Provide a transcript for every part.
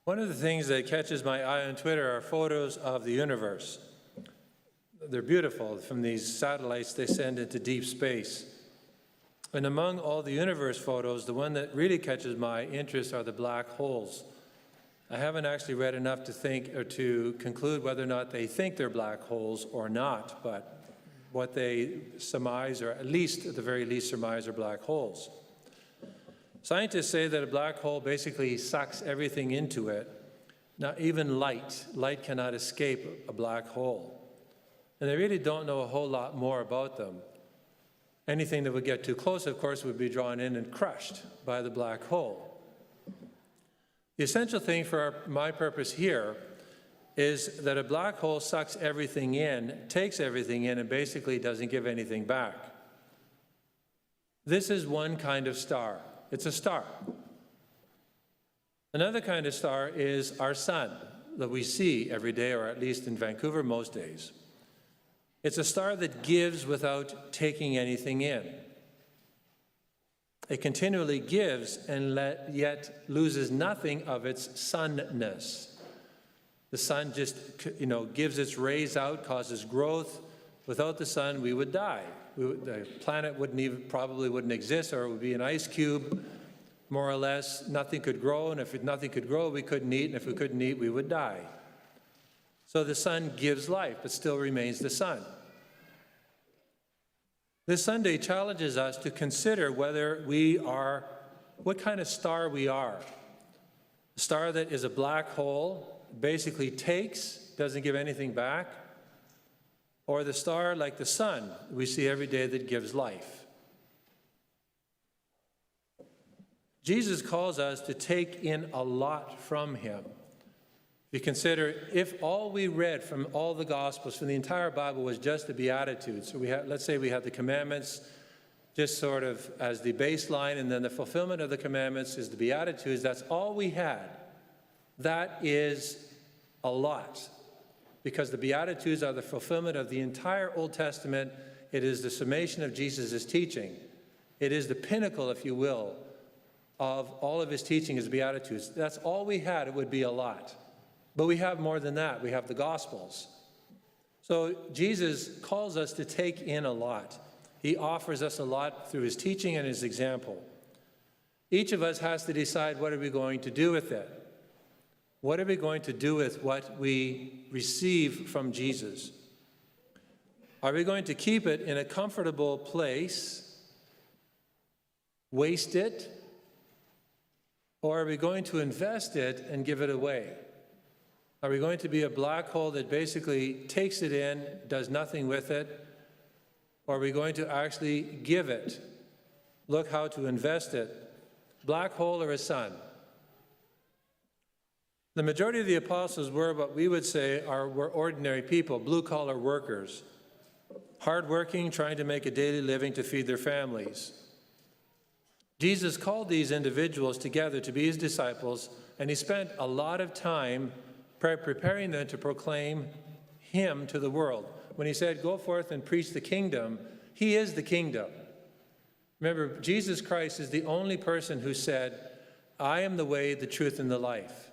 One of the things that catches my eye on Twitter are photos of the universe. They're beautiful from these satellites they send into deep space. And among all the universe photos, the one that really catches my interest are the black holes. I haven't actually read enough to think or to conclude whether or not they think they're black holes or not, but what they surmise, or at the very least surmise, are black holes. Scientists say that a black hole basically sucks everything into it. Now, even light cannot escape a black hole. And they really don't know a whole lot more about them. Anything that would get too close, of course, would be drawn in and crushed by the black hole. The essential thing for my purpose here is that a black hole sucks everything in, takes everything in, and basically doesn't give anything back. This is one kind of star. It's a star. Another kind of star is our sun that we see every day, or at least in Vancouver most days. It's a star that gives without taking anything in. It continually gives and yet loses nothing of its sunness. The sun just, gives its rays out, causes growth. Without the sun, we would die. The planet probably wouldn't exist, or it would be an ice cube, more or less. Nothing could grow, and if nothing could grow, we couldn't eat, and if we couldn't eat, we would die. So the sun gives life, but still remains the sun. This Sunday challenges us to consider what kind of star we are. A star that is a black hole, basically takes, doesn't give anything back, or the star like the sun we see every day that gives life. Jesus calls us to take in a lot from him. If you consider, if all we read from all the Gospels, from the entire Bible, was just the Beatitudes, so let's say we have the commandments just sort of as the baseline, and then the fulfillment of the commandments is the Beatitudes, that's all we had. That is a lot, because the Beatitudes are the fulfillment of the entire Old Testament. It is the summation of Jesus' teaching. It is the pinnacle, if you will, of all of his teaching is Beatitudes. That's all we had, it would be a lot. But we have more than that. We have the Gospels. So Jesus calls us to take in a lot. He offers us a lot through his teaching and his example. Each of us has to decide, what are we going to do with it? What are we going to do with what we receive from Jesus? Are we going to keep it in a comfortable place, waste it, or are we going to invest it and give it away? Are we going to be a black hole that basically takes it in, does nothing with it, or are we going to actually give it? Look how to invest it. Black hole or a sun? The majority of the apostles were what we would say were ordinary people, blue-collar workers, hardworking, trying to make a daily living to feed their families. Jesus called these individuals together to be his disciples, and he spent a lot of time preparing them to proclaim him to the world. When he said, go forth and preach the kingdom, he is the kingdom. Remember, Jesus Christ is the only person who said, I am the way, the truth, and the life.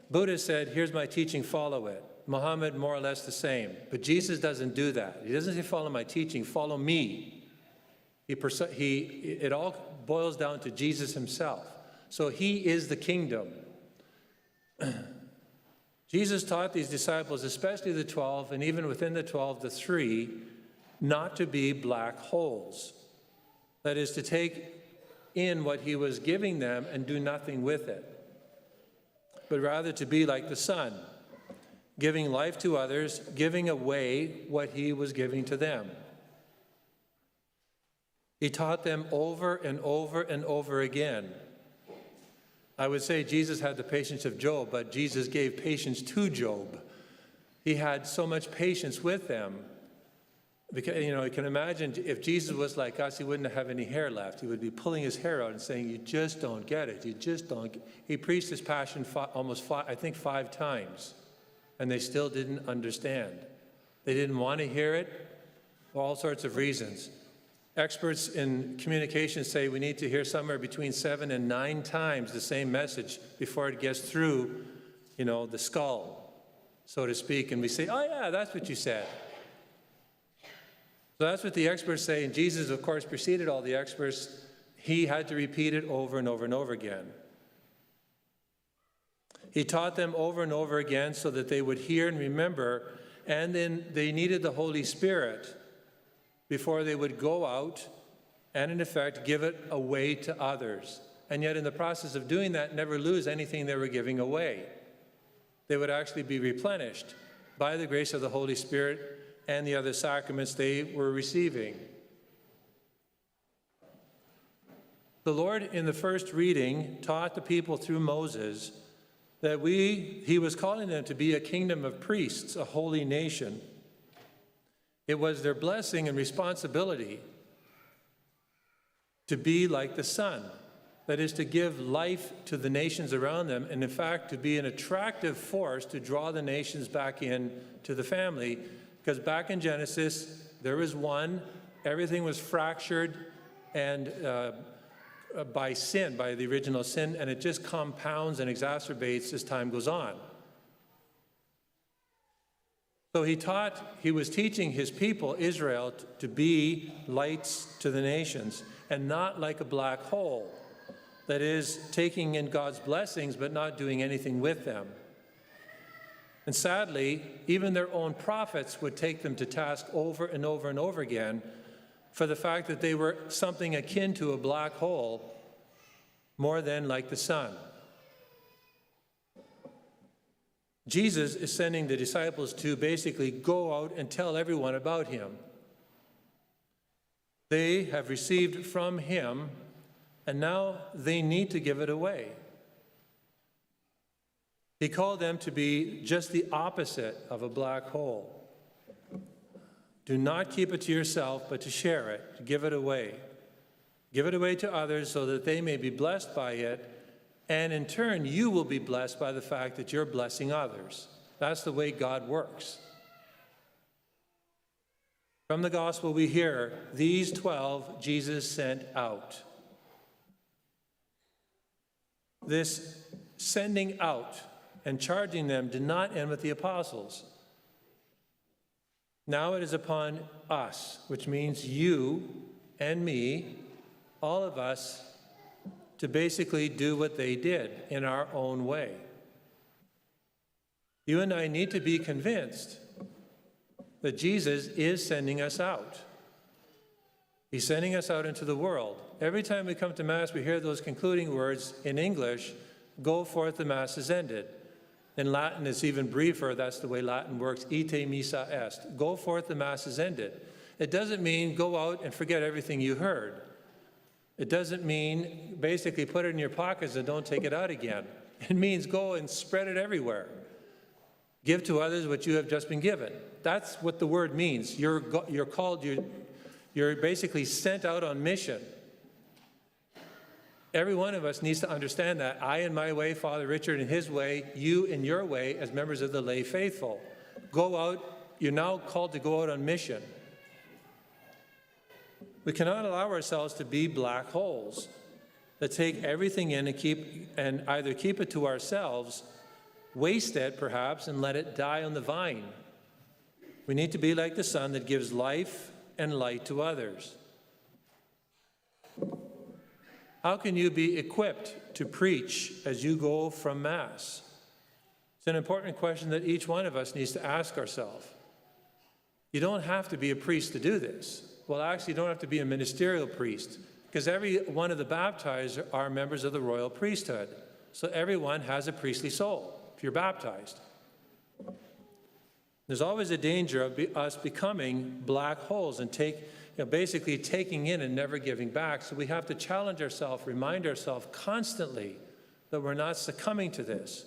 Buddha said, here's my teaching, follow it. Muhammad, more or less the same. But Jesus doesn't do that. He doesn't say, follow my teaching, follow me. It all boils down to Jesus himself. So he is the kingdom. Jesus taught these disciples, especially the 12, and even within the 12, the 3, not to be black holes. That is, to take in what he was giving them and do nothing with it, but rather to be like the sun, giving life to others, giving away what he was giving to them. He taught them over and over and over again. I would say Jesus had the patience of Job, but Jesus gave patience to Job. He had so much patience with them. Because, you can imagine if Jesus was like us, he wouldn't have any hair left. He would be pulling his hair out and saying, you just don't get it. You just don't. He preached his passion almost 5 times, and they still didn't understand. They didn't want to hear it for all sorts of reasons. Experts in communication say we need to hear somewhere between 7 and 9 times the same message before it gets through the skull, so to speak, and we say, oh yeah, that's what you said. So that's what the experts say, and Jesus, of course, preceded all the experts. He had to repeat it over and over and over again. He taught them over and over again so that they would hear and remember, and then they needed the Holy Spirit before they would go out and, in effect, give it away to others. And yet, in the process of doing that, never lose anything they were giving away. They would actually be replenished by the grace of the Holy Spirit and the other sacraments they were receiving. The Lord, in the first reading, taught the people through Moses that he was calling them to be a kingdom of priests, a holy nation. It was their blessing and responsibility to be like the Son. That is, to give life to the nations around them, and in fact, to be an attractive force to draw the nations back in to the family. Because back in Genesis, there was one, everything was fractured and by sin, by the original sin, and it just compounds and exacerbates as time goes on. So he was teaching his people, Israel, to be lights to the nations, and not like a black hole. That is, taking in God's blessings but not doing anything with them. And sadly, even their own prophets would take them to task over and over and over again for the fact that they were something akin to a black hole more than like the sun. Jesus is sending the disciples to basically go out and tell everyone about him. They have received from him, and now they need to give it away. He called them to be just the opposite of a black hole. Do not keep it to yourself, but to share it, to give it away. Give it away to others so that they may be blessed by it, and in turn, you will be blessed by the fact that you're blessing others. That's the way God works. From the gospel we hear, these 12 Jesus sent out. This sending out and charging them did not end with the apostles. Now it is upon us, which means you and me, all of us, to basically do what they did in our own way. You and I need to be convinced that Jesus is sending us out. He's sending us out into the world. Every time we come to Mass, we hear those concluding words in English, "Go forth, the Mass is ended." In Latin, it's even briefer. That's the way Latin works. Ite missa est. Go forth, the Mass is ended. It doesn't mean go out and forget everything you heard. It doesn't mean basically put it in your pockets and don't take it out again. It means go and spread it everywhere. Give to others what you have just been given. That's what the word means. You're called, you're basically sent out on mission. Every one of us needs to understand that. I in my way, Father Richard in his way, you in your way as members of the lay faithful. Go out. You're now called to go out on mission. We cannot allow ourselves to be black holes that take everything in and either keep it to ourselves, waste it perhaps, and let it die on the vine. We need to be like the sun that gives life and light to others. How can you be equipped to preach as you go from Mass? It's an important question that each one of us needs to ask ourselves. You don't have to be a priest to do this. Well, actually, you don't have to be a ministerial priest, because every one of the baptized are members of the royal priesthood. So everyone has a priestly soul if you're baptized. There's always a danger of us becoming black holes and basically taking in and never giving back. So we have to challenge ourselves, remind ourselves constantly that we're not succumbing to this.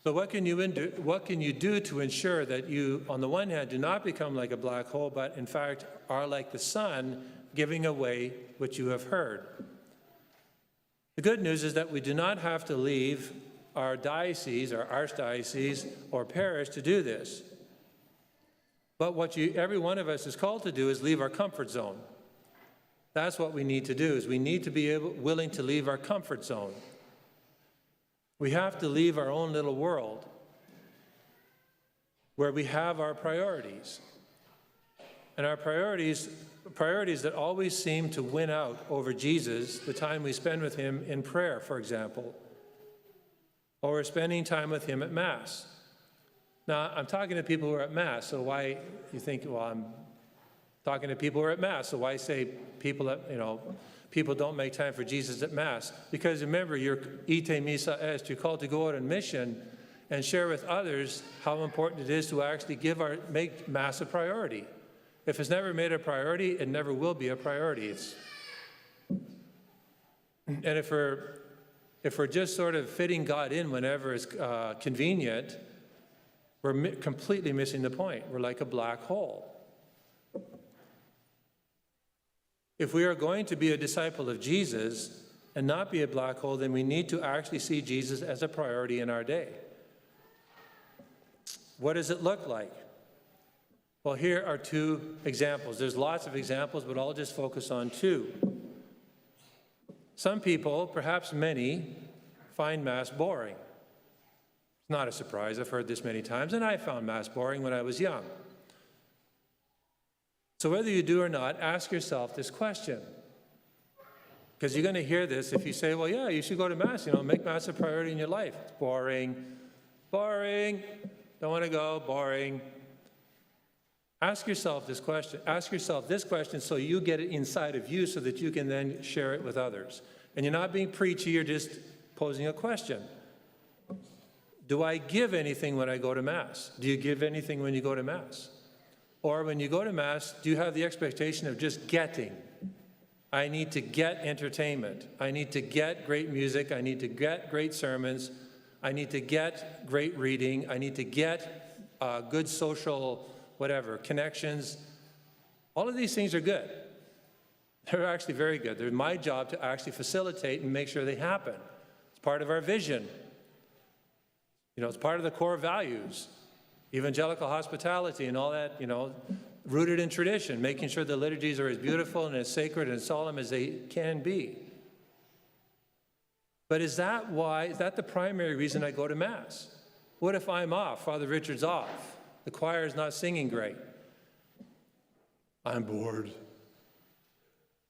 So what can you do to ensure that you, on the one hand, do not become like a black hole, but in fact are like the sun, giving away what you have heard? The good news is that we do not have to leave our diocese, our archdiocese, or parish to do this. But what every one of us is called to do is leave our comfort zone. That's what we need to do, is we need to be willing to leave our comfort zone. We have to leave our own little world where we have our priorities. And our priorities that always seem to win out over Jesus, the time we spend with him in prayer, for example, or we're spending time with him at Mass. Now, I'm talking to people who are at Mass, so why you think, well, I'm talking to people who are at Mass, so why say people that, people don't make time for Jesus at Mass? Because remember, you're ite missa est, you're called to go out on mission and share with others how important it is to actually make Mass a priority. If it's never made a priority, it never will be a priority. And if we're just sort of fitting God in whenever it's convenient, we're completely missing the point. We're like a black hole. If we are going to be a disciple of Jesus and not be a black hole, then we need to actually see Jesus as a priority in our day. What does it look like? Well, here are two examples. There's lots of examples, but I'll just focus on two. Some people, perhaps many, find Mass boring. It's not a surprise. I've heard this many times, and I found Mass boring when I was young. So whether you do or not, ask yourself this question. Because you're going to hear this if you say, well, yeah, you should go to Mass, make Mass a priority in your life. It's boring. Boring. Don't want to go. Boring. Ask yourself this question. Ask yourself this question so you get it inside of you so that you can then share it with others. And you're not being preachy, you're just posing a question. Do I give anything when I go to Mass? Do you give anything when you go to Mass? Or when you go to Mass, do you have the expectation of just getting? I need to get entertainment. I need to get great music. I need to get great sermons. I need to get great reading. I need to get good social connections. All of these things are good. They're actually very good. They're my job to actually facilitate and make sure they happen. It's part of our vision. It's part of the core values. Evangelical hospitality and all that, rooted in tradition, making sure the liturgies are as beautiful and as sacred and solemn as they can be. But is that the primary reason I go to Mass? What if I'm off? Father Richard's off. The choir is not singing great. I'm bored.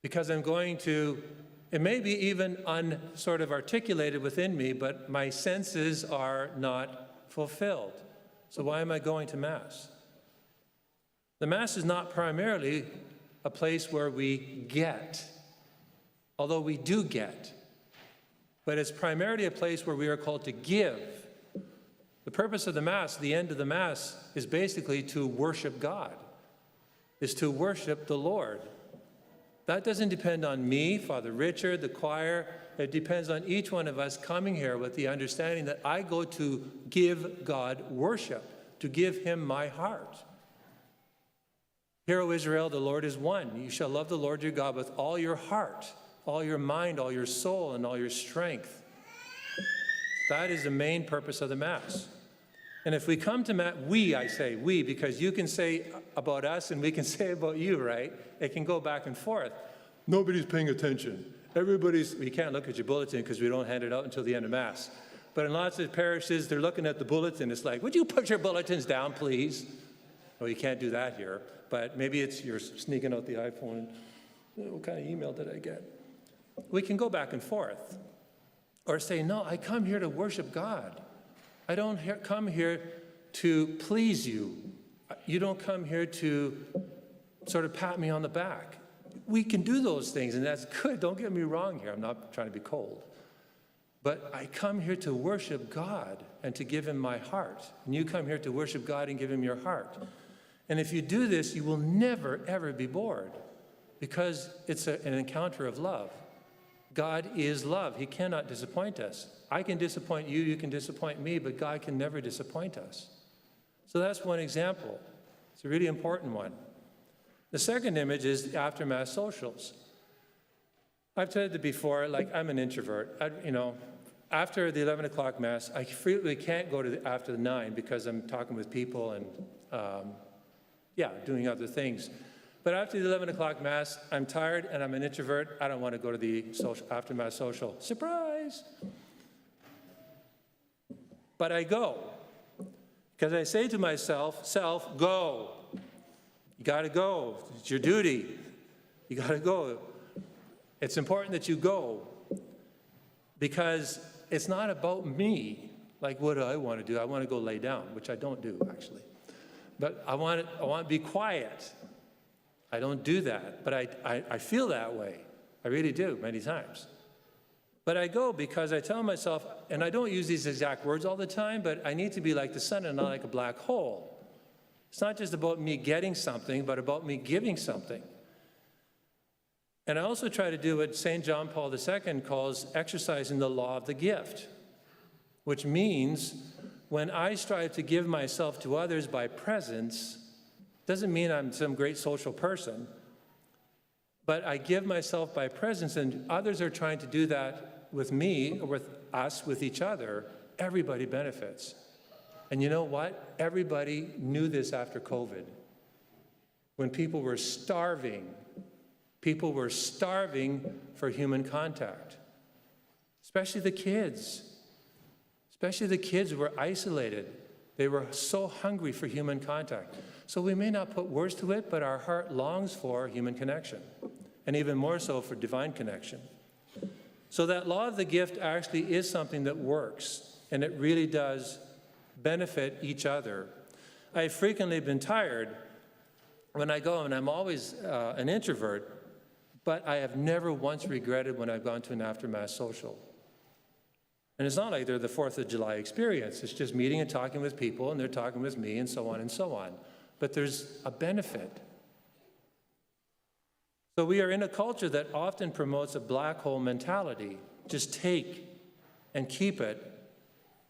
Because I'm going to, it may be even sort of articulated within me, but my senses are not fulfilled. So why am I going to Mass? The Mass is not primarily a place where we get, although we do get, but it's primarily a place where we are called to give. The purpose of the Mass, the end of the Mass, is basically to worship God, is to worship the Lord. That doesn't depend on me, Father Richard, the choir. It depends on each one of us coming here with the understanding that I go to give God worship, to give him my heart. Hear, O Israel, the Lord is one. You shall love the Lord your God with all your heart, all your mind, all your soul, and all your strength. That is the main purpose of the Mass. And if we come to Mass, I say we, because you can say about us and we can say about you, right? It can go back and forth. Nobody's paying attention. You can't look at your bulletin because we don't hand it out until the end of Mass. But in lots of parishes, they're looking at the bulletin. It's like, would you put your bulletins down, please? Well, you can't do that here. But maybe you're sneaking out the iPhone. What kind of email did I get? We can go back and forth. Or say, no, I come here to worship God. I don't come here to please you. You don't come here to sort of pat me on the back. We can do those things, and that's good. Don't get me wrong here. I'm not trying to be cold. But I come here to worship God and to give him my heart. And you come here to worship God and give him your heart. And if you do this, you will never, ever be bored because it's an encounter of love. God is love. He cannot disappoint us. I can disappoint you, you can disappoint me, but God can never disappoint us. So that's one example. It's a really important one. The second image is after Mass socials. I've said it before, I'm an introvert. After the 11 o'clock Mass, I frequently can't go to after the 9 because I'm talking with people and, doing other things. But after the 11 o'clock Mass, I'm tired and I'm an introvert. I don't want to go to the after Mass social. Surprise! but I go. Because I say to myself, self, go. You got to go. It's your duty. You got to go. It's important that you go because it's not about me. Like, what do I want to do? I want to go lay down, which I don't do, actually. But I want to be quiet. I don't do that, but I feel that way. I really do, many times. But I go because I tell myself, and I don't use these exact words all the time, but I need to be like the sun and not like a black hole. It's not just about me getting something, but about me giving something. And I also try to do what St. John Paul II calls exercising the law of the gift, which means when I strive to give myself to others by presence, doesn't mean I'm some great social person, but I give myself by presence, and others are trying to do that with me, or with us, with each other. Everybody benefits. And you know what? Everybody knew this after COVID. When people were starving for human contact, especially the kids. Especially the kids who were isolated. They were so hungry for human contact. So we may not put words to it, but our heart longs for human connection, and even more so for divine connection. So that law of the gift actually is something that works, and it really does benefit each other. I've frequently been tired when I go, and I'm always an introvert, but I have never once regretted when I've gone to an after-Mass social. And it's not like they're the 4th of July experience. It's just meeting and talking with people, and they're talking with me, and so on and so on. But there's a benefit. So we are in a culture that often promotes a black hole mentality. Just take and keep it,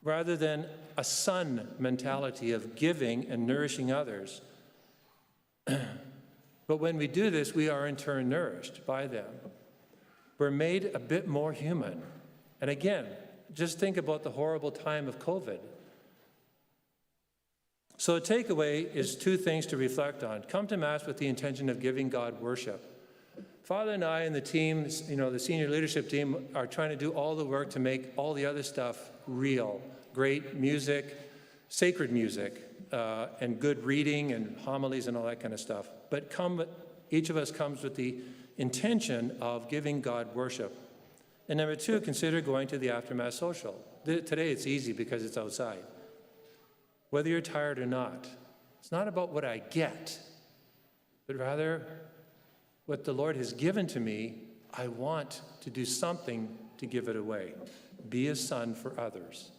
rather than a sun mentality of giving and nourishing others. But when we do this, we are in turn nourished by them. We're made a bit more human. And again, just think about the horrible time of COVID. So a takeaway is 2 things to reflect on. Come to Mass with the intention of giving God worship. Father and I and the team, the senior leadership team, are trying to do all the work to make all the other stuff real. Great music, sacred music, and good reading and homilies and all that kind of stuff. But each of us comes with the intention of giving God worship. And number 2, consider going to the after-Mass social. Today it's easy because it's outside. Whether you're tired or not, it's not about what I get, but rather what the Lord has given to me, I want to do something to give it away. Be a son for others.